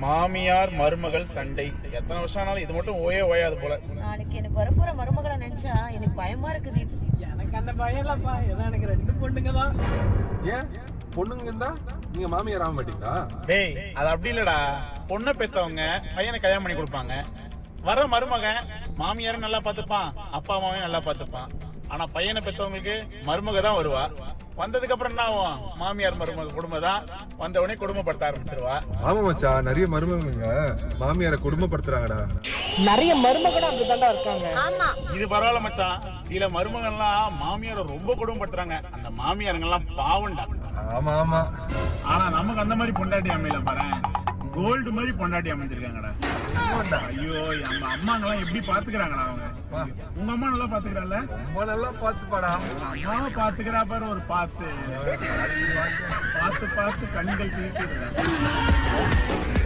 மாமியார் மருமகள் சண்டை எத்தனை வருஷம் ஆனாலும் இது மட்டும் ஓயாது போல. நாளைக்கு எனக்கு வரப்போற மருமகளை நினைச்சா எனக்கு பயமா இருக்குது. எனக்கு அந்த பயம் இல்லப்பா, ஏன்னா எனக்கு 2 பொண்ணுங்க தான். ஏன் பொண்ணுங்க இருந்தா நீங்க மாமியார் ஆக மாட்டீங்களா? டேய் அது அப்படி இல்லடா, பொண்ணை பெத்தவங்க பையனை கல்யாணம் பண்ணி கொடுப்பாங்க. வர மருமகன் மாமியாரும் நல்லா பாத்துப்பான், அப்பா அம்மாவையும் நல்லா பாத்துப்பான். ஆனா பையனை பெத்தவங்களுக்கு மருமக தான் வருவா. வந்ததுக்கு அப்புறம் என்ன ஆகும்? மாமியார் மருமக குடும்பம் தான் வந்த உடனே குடும்பப்படுத்த ஆரம்பிச்சிருவா. ஆமா மச்சான், நிறைய மருமகங்க மாமியாரை குடும்பப்படுத்துறாங்கடா. நிறைய மருமகளும் அப்படிதான்டா இருக்காங்க. ஆமா இது பரவாயில்ல மச்சான், சில மருமகன்லாம் மாமியாரை ரொம்ப குடும்பப்படுத்துறாங்க. அந்த மாமியாருங்க எல்லாம் பாவண்டா. ஆமா ஆமா. ஆனா நமக்கு அந்த மாதிரி பொண்டாட்டி அமையல பாரு, கோல்டு மாதிரி பொண்டாட்டி அமைஞ்சிருக்காங்கடா. ஐயோ நம்ம அம்மாங்கெல்லாம் எப்படி பாத்துக்கிறாங்கடா அவங்க. உங்க அம்மா நல்லா பாத்துக்கிறாள்? ரொம்ப நல்லா பாத்துப்பாடா. அம்மாவை பாத்துக்கிறா பாரு, ஒரு பார்த்து பார்த்து பார்த்து கண்கள் தீர்த்து